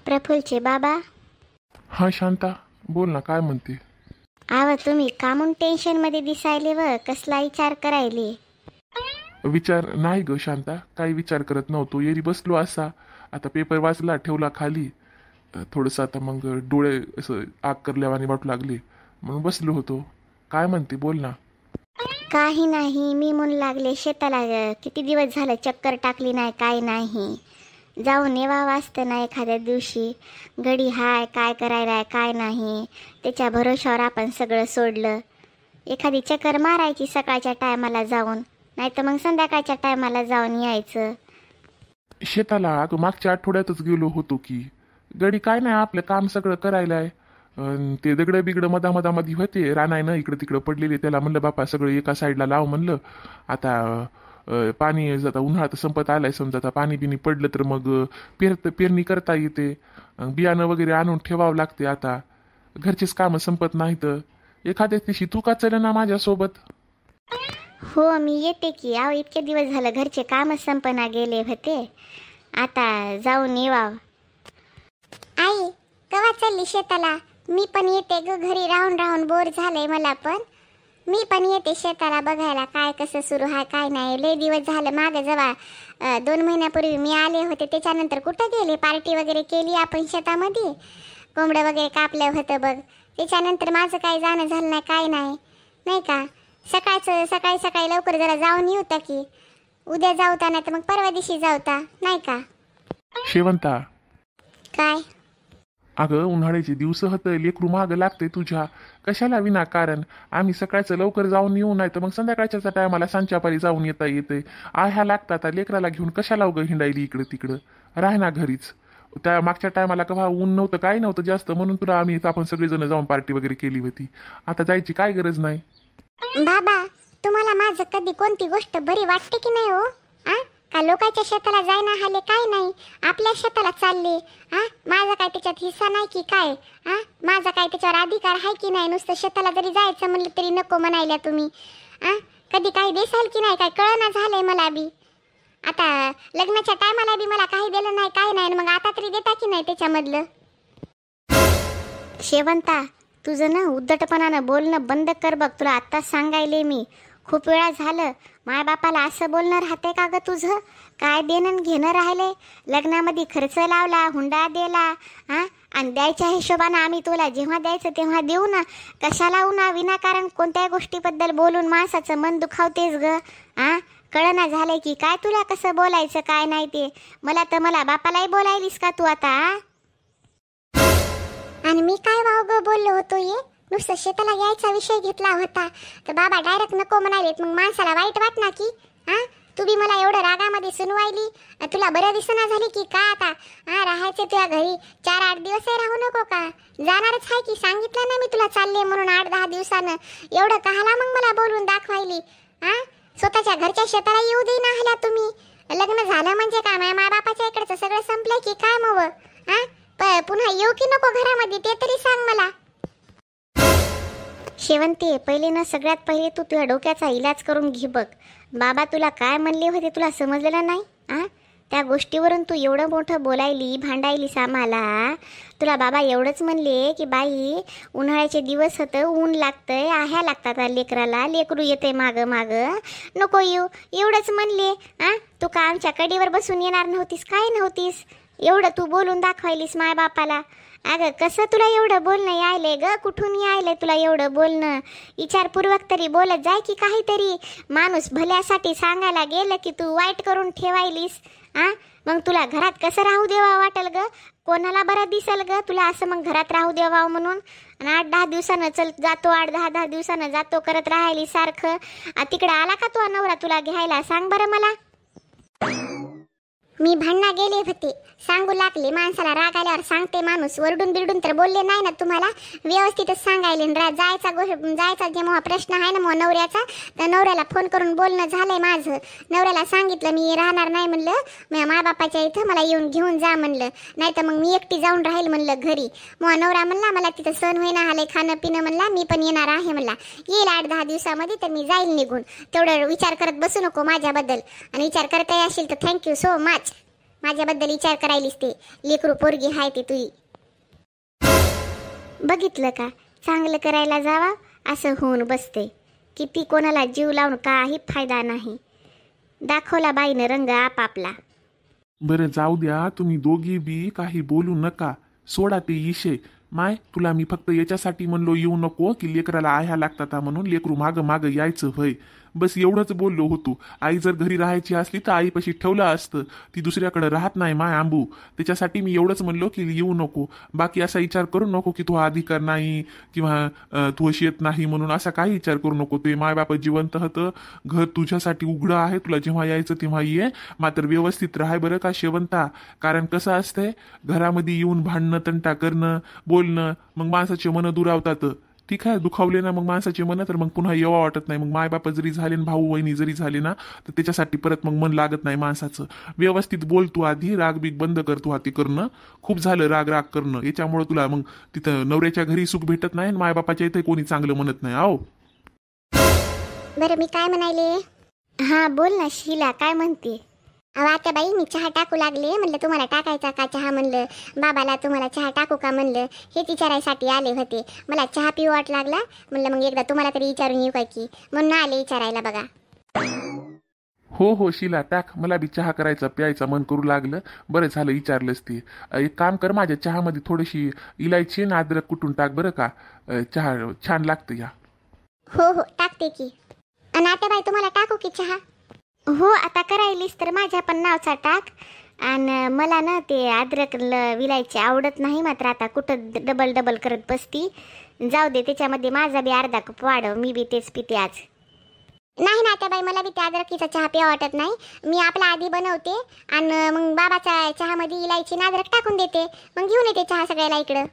प्रफुल्लचे बाबा. हा शांता, बोल ना, काय म्हणते? आव तुम्ही कामून टेन्शनमध्ये दिसायले व कसला विचार करायले? विचार नाही ग शांता, काही विचार करत नव्हतो. येरी बसलो असा, आता पेपर वाचला, ठेवला खाली. थोडंसं आता मग डोळे असं आग करल्यावानी वाटू लागले, म्हणून बसलो होतो. काय म्हणते, बोल ना. काही नाही, मी म्हणू लागले शेताला किती दिवस झालं चक्कर टाकली नाही, काय नाही. जाऊन येवा वाचतं ना एखाद्या दिवशी. गडी हाय, काय करायला काय नाही, त्याच्या भरोशावर आपण सगळं सोडलं. एखादी चक्कर मारायची सकाळच्या टायमाला जाऊन, नाही तर मग संध्याकाळच्या टायमाला जाऊन यायचं. शेताला अगं मागच्या आठवड्यातच गेलो होतो की. गडी काय नाही, आपलं काम सगळं करायला आहे. ते दगडं बिगडं मधामधामध्ये होते, रानाय ना इकडं तिकडं पडलेले. त्याला म्हणलं बापा सगळं एका साईडला लाव म्हणलं. आता पाणी आता उन्हाळा तर संपत आलाय, समजा आता पाणी बिनी पडलं तर मग पेरणी करता येते. बियाणं वगैरे आणून ठेवावं लागते. आता घरचेच कामं संपत नाहीत. एखाद्या दिवशी तू का चल ना माझ्यासोबत? हो मी येते की. आहो इतके दिवस झालं घरचे कामच संपना गेले होते, आता जाऊन येवा. आई कवा चालली शेताला? मी पण येते ग, घरी राहून राहून बोर झालंय मला पण. मी पण येते शेताला बघायला काय कसं सुरू आहे काय नाही. लय दिवस झालं, मागं जेव्हा 2 महिन्यापूर्वी मी आले होते त्याच्यानंतर कुठं गेले? पार्टी वगैरे केली आपण शेतामध्ये, कोंबडं वगैरे कापलं होतं बघ. त्याच्यानंतर माझं काही जाणं झालं नाही काय नाही, नाही का. सकाळी सकाळी लवकर जरा जाऊन येऊता की. उद्या जाऊता नाही तर मग परवा दिवशी जाऊता, नाही का. शेवंता, काय? अगं उन्हाळ्याचे दिवस होतं, लेकरू मागं लागते तुझ्या. कशाला विनाकारण? आम्ही सकाळचं लवकर जाऊन येऊ, नाही तर मग संध्याकाळच्या टायमाला सांच्यापारी जाऊन येता येते. ह्या लागतात, लेकराला घेऊन कशाला उगं हिंडायली इकडं तिकडं? राह ना घरीच. त्या मागच्या टायमाला केव्हा ऊन नव्हतं, काय नव्हतं जास्त, म्हणून तुला आपण सगळेजण जाऊन पार्टी वगैरे केली होती. आता जायची काय गरज नाही. बाबा तुम्हाला माझं कधी कोणती गोष्ट बरी वाटते की नाही हो? का लोकांच्या शेताला जायना हाले काय नाही, आपल्या शेताला चालले. माझा काय त्याच्यात हिस्सा नाही की काय? माझा काय त्याच्यावर अधिकार आहे की नाही? नुसतं शेताला जरी जायचं म्हणलं तरी नको म्हणायला तुम्ही. कधी काही देसाल की नाही, काय कळना झालंय मला बी. आता लग्नाच्या टायमाला बी मला काही दिलं नाही काय नाही, मग आता तरी देता की नाही त्याच्यामधलं? शेवंता तुझं ना उद्धटपणानं बोलणं बंद कर बघ, तुला आत्ताच सांगायले मी. खूप वेळा झालं, मायबापाला असं बोलणं राहते का ग तुझं? काय देणं घेणं राहिले? लग्नामध्ये खर्च लावला, हुंडा दिला, आणि द्यायच्या हिशोबानं आम्ही तुला जेव्हा द्यायचं तेव्हा देऊ ना. कशाला उन्हा विनाकारण कोणत्याही गोष्टीबद्दल बोलून माणसाचं मन दुखावतेस ग. कळना झालंय की काय तुला कसं बोलायचं काय नाही ते? मला बापालाही बोलायलीस का तू आता? आणि मी काय वाव ग बोललो होतो? ये नुसतं शेताला यायचा विषय घेतला होता तर बाबा डायरेक्ट नको म्हणालेत, मग माणसाला वाईट वाटना की? तू बी मला एवढं रागामध्ये सुनवायली, तुला बरं दिसना झाली की का आता? राहायचे तुझ्या घरी 4-8 दिवसही राहू नको का? जाणारच आहे की? सांगितलं ना मी तुला चालले म्हणून 8-10 दिवसानं. एवढं कहाला मग मला बोलून दाखवायली? स्वतःच्या घरच्या शेताला येऊ दे ना हला तुम्ही. लग्न झालं म्हणजे काय माय बापाच्या इकडचं सगळं संपलंय की काय मग? पुन्हा येऊ की नको घरामध्ये ते तरी सांग मला. शेवंती पहिले ना सगळ्यात पहिले तू तुझ्या डोक्याचा इलाज करून घे बघ. बाबा तुला काय म्हणले होते तुला समजलेलं नाही? त्या गोष्टीवरून तू एवढं मोठं बोलायली भांडायलीस आम्हाला. तुला बाबा एवढंच म्हणले की बाई उन्हाळ्याचे दिवस होतं, ऊन लागतंय, ह्या लागतात लेकराला, लेकरू येते मागं मागं, नको येऊ, एवढंच म्हणले. तू का आमच्या कडीवर बसून येणार नव्हतीस काय नव्हतीस? एवढं तू बोलून दाखवायलीस माय बापाला. अगं कसं तुला एवढं बोलणं यायलंय ग? कुठून यायलंय तुला एवढं बोलणं? विचारपूर्वक तरी बोलत जाय की काहीतरी. माणूस भल्यासाठी सांगायला गेलं की तू वाईट करून ठेवायलीस. मग तुला घरात कसं राहू देवा वाटेल ग? कोणाला बरं दिसेल ग तुला असं मग घरात राहू देवावं म्हणून? आणि 8-10 दिवसानं चल जातो, 8-10 दिवसानं जातो करत राहायली सारखं. तिकडे आला का तो नवरा तुला घ्यायला? सांग बरं मला. मी भांडणा गेले होते, सांगू लागले. माणसाला राग आल्यावर सांगते माणूस, वरडून बिरडून तर बोलले नाही ना तुम्हाला? व्यवस्थितच सांगायले. जायचा जेव्हा प्रश्न आहे ना मग नवऱ्याचा, तर नवऱ्याला फोन करून बोलणं झालंय माझं. नवऱ्याला सांगितलं मी राहणार नाही म्हणलं, माझ्या मायबापाच्या इथं मला येऊन घेऊन जा म्हणलं, नाही तर मग मी एकटी जाऊन राहील म्हणलं घरी. मग नवरा म्हणला मला तिथं सण होईना आलंय खाणं पिणं, म्हणला मी पण येणार आहे म्हणला. येईल 8-10 दिवसामध्ये तर मी जाईल निघून. तेवढं विचार करत बसू नको माझ्याबद्दल, आणि विचार करता असेल तर थँक्यू सो मच. माझ्याबद्दल विचार करायलीस ते लेकरू पोरगी हाय ते तुई. बघितलं का, चांगलं करायला जावा असं होऊन बसते. किती कोणाला जीव लावून काही फायदा नाही. दाखवला बाईनं रंग आपापला. बरं जाऊ द्या, तुम्ही दोघी बी काही बोलू नका, सोडा ते विषय. माय तुला मी फक्त याच्यासाठी म्हणलो येऊ नको की लेकराला आया लागतात म्हणून लेकरू मागं मागं यायचं होय, बस एवढंच बोललो होतो. आई जर घरी राहायची असली तर आईपाशी ठेवलं असतं, ती दुसऱ्याकडे राहत नाही माय आंबू. त्याच्यासाठी मी एवढंच म्हणलो की येऊ नको. बाकी असा विचार करू नको की तू अधिकार नाही किंवा तू अशी येत नाही म्हणून असा काही विचार करू नको. ते माय बाप जिवंत होतं, घर तुझ्यासाठी उघडं आहे, तुला जेव्हा यायचं तेव्हा ये, मात्र व्यवस्थित राहाय बरं का शेवंता. कारण कसं असतंय, घरामध्ये येऊन भांडणं तंटा करणं बोलणं मग माणसाचे मन दुरावतात. ठीक आहे, दुखावले ना मग माणसाचे मन तर मग पुन्हा येवा वाटत नाही. मग मायबाप जरी झाले ना भाऊ वहिनी जरी झाले ना तर त्याच्यासाठी परत मग मन लागत नाही माणसाचं. व्यवस्थित बोल तू आधी, राग बीग बंद कर तू हाती करणं. खूप झालं राग राग करणं, याच्यामुळे तुला मग तिथं नवऱ्याच्या घरी सुख भेटत नाही, मायबापाच्या इथे कोणी चांगलं म्हणत नाही. आओ बरं मी काय म्हणाले. हा बोल ना शीला, काय म्हणते. अहो आता बाई मी चहा टाकू लागले, म्हणलं तुम्हाला टाकायचा का चहा, म्हणलं बाबाला तुम्हाला चहा टाकू का म्हणलं, हे विचारायसाठी आले होते. मला चहा पिऊ वाट लागला, म्हणलं मग एकदा तुम्हाला तरी विचारून येऊ काय की, म्हणून आले विचारायला बघा. हो हो शीला टाक, मला बी चहा करायचा प्यायचा मन करू लागलं. बरं झालं विचारलंच ते. एक काम कर, माझ्या चहामध्ये थोडीशी इलायची आणि अद्रक कुटून टाक बरं का, चहा छान लागतं या. हो हो टाकते की. आणि आता बाई तुम्हाला टाकू की चहा. हो आता करायलीस तर माझ्या पण नावचा टाक. आणि मला ना ते अद्रक विलायची आवडत नाही, मात्र आता कुठं डबल डबल करत बसती. जाऊ दे, त्याच्यामध्ये माझा बी अर्धा कप वाढव, मी बी तेच पिते आज. नाही ना आता बाई, मला बी त्या अद्रकीचा चहा पिवा वाटत नाही. मी आपला आधी बनवते आणि मग बाबाच्या चहामध्ये इलायची आणि अद्रक टाकून देते, मग घेऊन येते चहा सगळ्याला इकडं.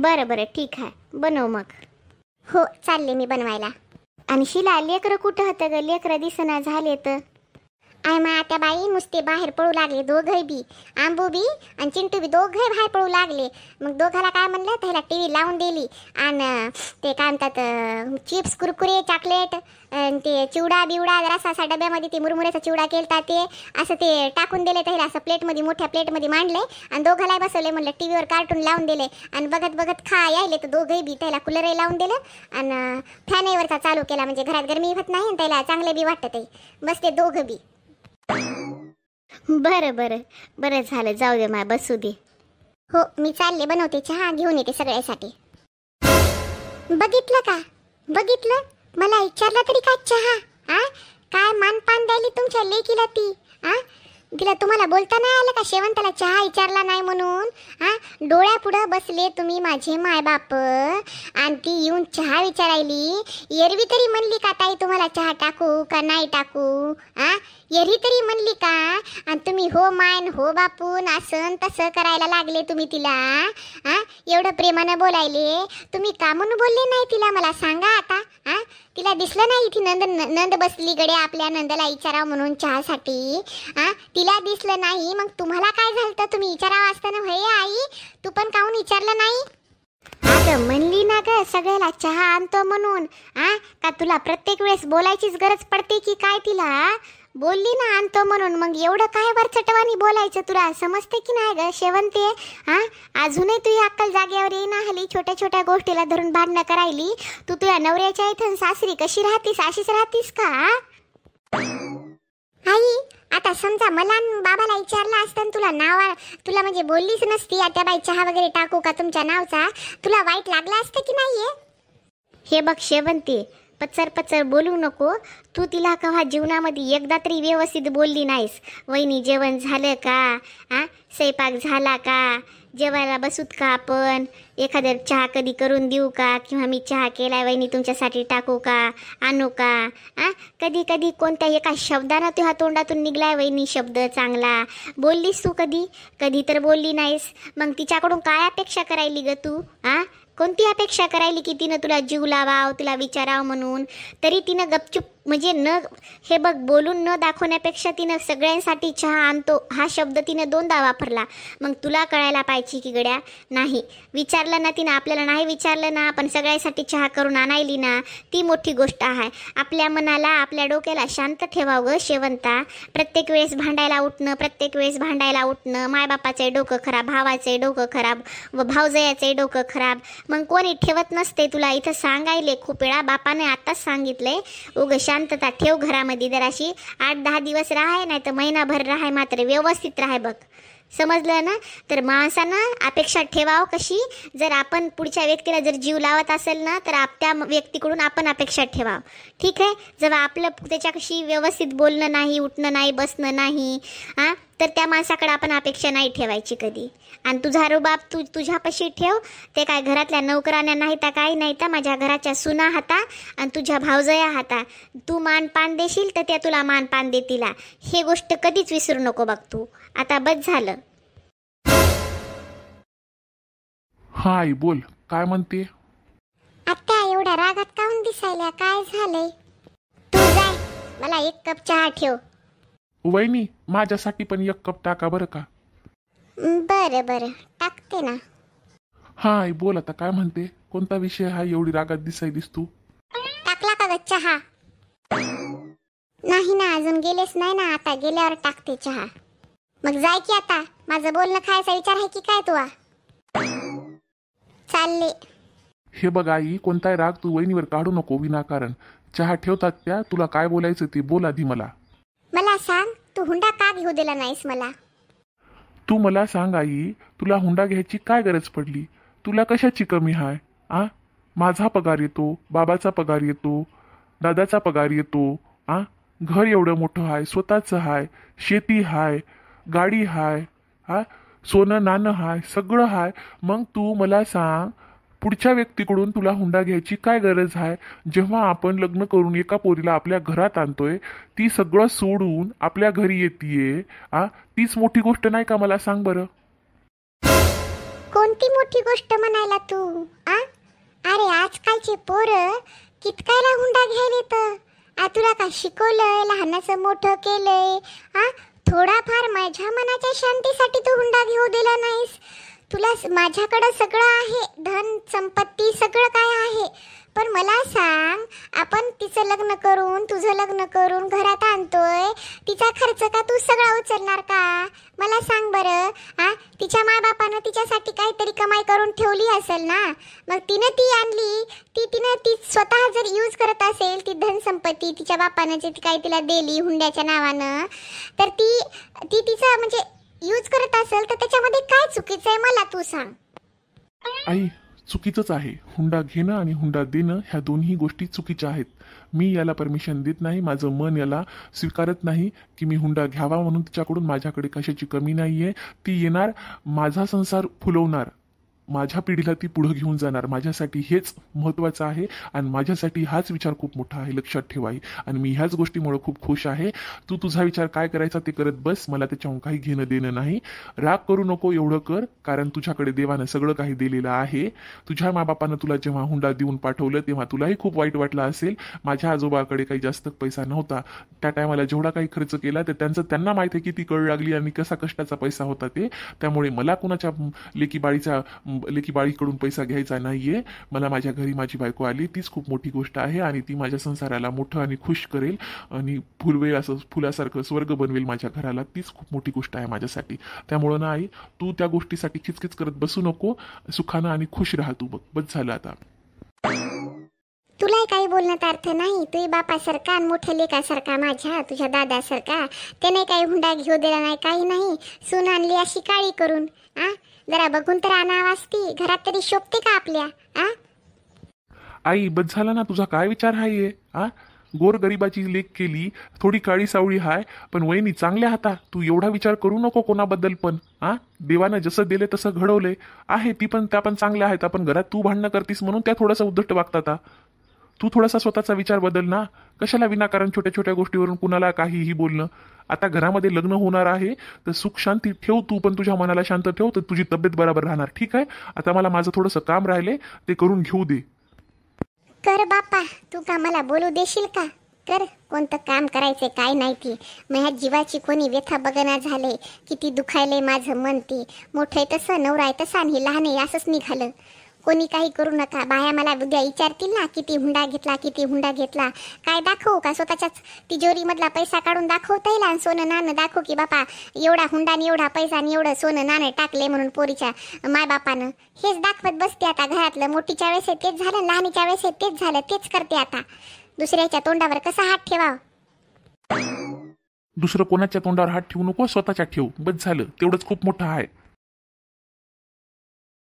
बरं बरं ठीक आहे, बनव मग. हो चालले मी बनवायला. आणि शिला लेकरं कुठं होतं ग, लेकरं दिसना झाले तर. आय मा आता बाई नुसते बाहेर पळू लागले दोघंही बी, आंबू बी आणि चिंटू बी दोघंही बाहेर पळू लागले. मग दोघाला काय म्हणलं, त्याला टी व्ही लावून दिली आणि ते काय म्हणतात चिप्स कुरकुरे चॉकलेट ते चिवडा बिवडा जरासा असा डब्यामध्ये ते मुरमुऱ्याचा चिवडा केलता ते असं ते टाकून दिले, त्याला असं प्लेटमध्ये मोठ्या प्लेटमध्ये मांडले आणि दोघाला बसवले. म्हणलं टी व्हीवर कार्टून लावून दिले आणि बघत बघत खा यायले तर दोघंही बी. त्याला कूलरही लावून दिलं आणि फॅनवरचा चालू केला, म्हणजे घरात गरमी होत नाही आणि त्याला चांगले बी वाटत. बस ते दोघं बी. बरं बरं बरं झालं, जाऊ दे मा बसू दे. हो मी चालले बनवते चहा, घेऊन येते सगळ्यासाठी. बघितलं का, बघितलं, मला विचारला तरी काय चहा. काय मानपान द्यायली तुमच्या लेकीला ती. तिला तुम्हाला बोलता नाही आलं का शेवंताला चहा विचारला नाही म्हणून. डोळ्यापुढं बसले तुम्ही माझे मायबाप आणि ती येऊन चहा विचारायली. एरवी तरी म्हणली का ताई तुम्हाला चहा टाकू का नाही टाकू. एरवी तरी म्हणली का, आणि तुम्ही हो मायन हो बापून असं तसं करायला लागले तुम्ही तिला. एवढं प्रेमानं बोलायले तुम्ही का म्हणून बोलले नाही तिला, मला सांगा आता. तिला दिसलं नाही ती नंद बसली गडे आपल्या नंदला विचारावं म्हणून चहासाठी. तिला दिसलं नाही, मग तुम्हाला काय झालं, तुम्ही विचारावं असताना होय आई तू पण काहून विचारलं नाही. अगं म्हणली ना ग सगळ्याला चहा आणतो म्हणून. का तुला प्रत्येक वेळेस बोलायचीच गरज पडते की काय तिला. बोलली ना आणतो म्हणून, मग एवढं काय वरचटवानी बोलायचं, तुला समजते की नाही ग शेवंते. अजूनही तुझी अक्कल जागेवर येईना हली, छोट्या छोट्या गोष्टीला धरून भांडणं करायली. तू तुझ्या नवऱ्याच्या इथं सासरी कशी राहतीस, अशीच राहतीस का. आई आता समजा मला बाबाला विचारलं असतं तुला तुला म्हणजे बोललीच नसती आता बाई चहा वगैरे टाकू का तुमच्या नावचा, तुला वाईट लागलं असतं की नाहीये. हे बघ शेवंती, पचर पचर बोलू नको. तू तिला केव्हा जीवनामध्ये एकदा तरी व्यवस्थित बोलली नाहीस. वहिनी जेवण झालं का, स्वयंपाक झाला का, जेवायला बसूत का आपण, एखाद्या चहा कधी करून देऊ का, किंवा मी चहा केलाय वहिनी तुमच्यासाठी टाकू का, आणू का. कधी कधी कोणत्या एका शब्दानं तुझ्या तोंडातून निघलाय वहिनी शब्द चांगला. बोललीस तू कधी, कधी तर बोलली नाहीस. मग तिच्याकडून काय अपेक्षा करायली ग तू. कोणती अपेक्षा करायली की तिनं तुला जीव लावाव, तुला विचारावं म्हणून. तरी तिनं गपचूप म्हणजे न हे बघ बोलून न दाखवण्यापेक्षा तिनं सगळ्यांसाठी चहा आणतो हा शब्द तिनं दोनदा वापरला. मग तुला कळायला पाहिजे की गड्या, नाही विचारलं ना तिनं, आपल्याला नाही विचारलं ना, पण सगळ्यासाठी चहा करून आणायली ना, ती मोठी गोष्ट आहे. आपल्या मनाला आपल्या डोक्याला शांत ठेवावं शेवंता. प्रत्येक वेळेस भांडायला उठणं, मायबापाचे डोकं खराब, भावाचे डोकं खराब व भावजयाचे डोकं खराब, मग कोणी ठेवत नसते. तुला इथं सांगायले खूप वेळा, बापाने आताच सांगितलंय, उग शांतता ठेव घरामध्ये जराशी. 8-10 दिवस राहाय, नाही तर महिनाभर राहाय, मात्र व्यवस्थित राहाय बघ, समजलं ना. तर माणसानं अपेक्षा ठेवावं कशी, जर आपण पुढच्या व्यक्तीला जर जीव लावत असेल ना, तर त्या व्यक्तीकडून आपण अपेक्षा ठेवावं, ठीक आहे. जेव्हा आपलं त्याच्याशी व्यवस्थित बोलणं नाही, उठणं नाही, बसणं नाही, तर त्या माणसाकडे आपण अपेक्षा नाही ठेवायची कधी. आणि तुझा रुबाब तुझ्यापाशी ठेव. ते काय घरातल्या नोकरांना नाही तर काही नाही, तर माझ्या घराच्या सुना हाता आणि तुझ्या भावजया हाता. तू मानपान देशील तर त्या तुला मानपान देतील. हे गोष्ट कधीच विसरू नको बघ तू. आता बस झालं. हा आई बोल, काय म्हणते? आत्या एवढ्या रागात काहून दिसायल्या, काय झालंय? तू जाय, मला 1 कप चहा ठेव. वहिनी माझ्यासाठी पण 1 कप टाका बरं का. बरं टाकते ना. हा आई बोल, आता काय म्हणते? कोणता विषय हा एवढी रागात दिसायलीस तू? टाकला का ग चहा? नाही ना, अजून गेलेच नाही ना, आता गेल्यावर टाकते चहा. मग जाय की आता, माझं बोलणं खायचा विचार आहे की काय तुला? चालले. हे बघ आई, कोणताही राग तू वहिनीवर काढू नको विनाकारण. चहा ठेवतात त्या, तुला काय बोलायचं ते बोल आधी मला. मला सांग, तू हुंडा का घेऊ दिला नाहीस मला? तू मला सांग आई, तुला हुंडा घ्यायची काय गरज पडली? तुला कशाची कमी हाय? माझा पगार येतो, बाबाचा पगार येतो, दादाचा पगार येतो. घर एवढं मोठं हाय, स्वतःचं हाय, शेती हाय, गाडी हाय, सोनं नाणं हाय, सगळं हाय. मग तू मला सांग, पुढच्या व्यक्तीकडून तुला हुंडा घ्यायची काय गरज आहे? जेव्हा आपण लग्न करून एका पोरीला आपल्या घरात आणतोय, ती सगळं सोडून आपल्या घरी येतीये, तीच मोठी गोष्ट नाही का? मला सांग बरं. कोणती मोठी गोष्ट म्हणायला तू? अरे आजकालचे पोरं कितकायला हुंडा घ्यायला येतं. तुला का शिकवलंय, लहानाचं मोठं केलंय? थोडाफार माझ्या मनाच्या शांतीसाठी तू हुंडा घेऊ दिला नाहीस. तुला माझ्याकडं सगळं आहे, धन संपत्ती सगळं काय आहे, पण मला सांग, आपण तिचं लग्न करून, तुझं लग्न करून घरात आणतोय, तिचा खर्च का तू सगळा उचलणार का? मला सांग बरं. तिच्या मायबापानं तिच्यासाठी काहीतरी कमाई करून ठेवली असेल ना, मग तिनं ती आणली, ती स्वतः जर यूज करत असेल ती धन संपत्ती तिच्या बापानं जे काही तिला दिली हुंड्याच्या नावानं, तर ती तिचं म्हणजे यूज करत असेल, तर त्याच्यामध्ये काय चुकीचं आहे मला तू सांग. आई चुकीचंच आहे. हुंडा घेणं आणि हुंडा देणं ह्या दोन्ही गोष्टी चुकीच्या आहेत. मी याला परमिशन देत नाही. माझं मन याला स्वीकारत नाही की मी हुंडा घ्यावा म्हणून तिच्याकडून. माझ्याकडे कशाची कमी नाहीये. ती येणार, माझा संसार फुलवणार, माझ्या पिढीला ती पुढे घेऊन जाणार. माझ्यासाठी हेच महत्त्वाचं आहे आणि माझ्यासाठी हाच विचार खूप मोठा आहे, लक्षात ठेवाई. आणि मी ह्याच गोष्टीमुळे खूप खुश आहे. तू तुझा विचार काय करायचा ते करत बस, मला त्याच्याहून काही घेणं देणं नाही. राग करू नको, एवढं कर, कारण तुझ्याकडे देवानं सगळं काही दिलेलं आहे. तुझ्या माबापानं तुला जेव्हा हुंडा देऊन पाठवलं तेव्हा तुलाही खूप वाईट वाटलं असेल. माझ्या आजोबाकडे काही जास्त पैसा नव्हता, त्या टायमाला जेवढा काही खर्च केला तर त्यांना माहिती आहे किती कळ लागली आणि कसा कष्टाचा पैसा होता ते. त्यामुळे मला कुणाच्या लेकी बाळीकडून पैसा घ्यायचा नाहीये. मला माझ्या घरी माझी बायको आली, तीच खूप मोठी गोष्ट आहे आणि ती माझ्या संसाराला मोठं आणि खुश करेल आणि फुलवेल, असं फुलासारखं स्वर्ग बनवेल माझ्या घराला. तीच खूप मोठी गोष्ट आहे माझ्यासाठी. त्यामुळं ना आई, तू त्या गोष्टीसाठी खिचखिच करत बसू नको. सुखानं आणि खुश राहा तू. बस झालं आता. तुलाही काही बोलण्यात अर्थ नाही. तुझ्या बापासारखा आणि मोठ्या लेकासारखा माझ्या, तुझ्या दादासारखा त्याने काही हुंडा घेऊ दिला नाही, काही नाही. सून आणली अशी काळी करून. जरा बघून तर आणा वाजती, घरात तरी शोभते का आपल्या? आई बस झाला ना, तुझा काय विचार आहे? गोर गरिबाची लेख केली, थोडी काळी सावळी हाय, पण वहिनी चांगल्या हाता. तू एवढा विचार करू नको कोणाबद्दल पण. देवानं जसं दिले तसं घडवले आहे. त्या पण चांगल्या आहेत. आपण घरात तू भांडणं करतीस म्हणून त्या थोडासा उद्धट वागतात. तू थोडासा स्वतःचा विचार बदल ना. कशाला विनाकारण छोट्या छोट्या गोष्टीवरून कुणाला काहीही बोलणं. आता घरामध्ये लग्न होणार आहे तर सुख शांती ठेव तू, पण तुझ्या मनाला शांत ठेव, तर तुझी तब्येत बरोबर राहणार. ठीक आहे? आता मला माझं थोडंसं काम राहिले, ते करून घेऊ दे. कर बापा, तू का मला बोलू देशील का? कर कोणतं काम करायचं काय नाही ती. माझ्या जीवाची कोणी व्यथा बघना झाले, किती दुखायलंय माझं मन. ती मोठं आहे तसं, नवरा आहे तसा आणि लहान आहे असंच निघालं. कोणी काही करू नका. बाया मला उद्या विचारतील ना, किती हुंडा घेतला किती हुंडा घेतला. काय दाखवू का? स्वतःच्याच तिजोरीमधला पैसा काढून दाखवता येईल आणि सोनं नाणं दाखवू की बापा एवढा हुंडा आणि एवढा पैसा आणि एवढं सोनं नाणं टाकले म्हणून पोरीच्या मायबापानं? हेच दाखवत बसते आता घरातलं. मोठीच्या वेळेस तेच झालं, लहानीच्या वेळेस तेच झालं, तेच करते आता. दुसऱ्याच्या तोंडावर कसा हात ठेवाव? दुसरं कोणाच्या तोंडावर हात ठेवू नको, स्वतःच्या ठेव. बस झालं, तेवढंच खूप मोठं आहे.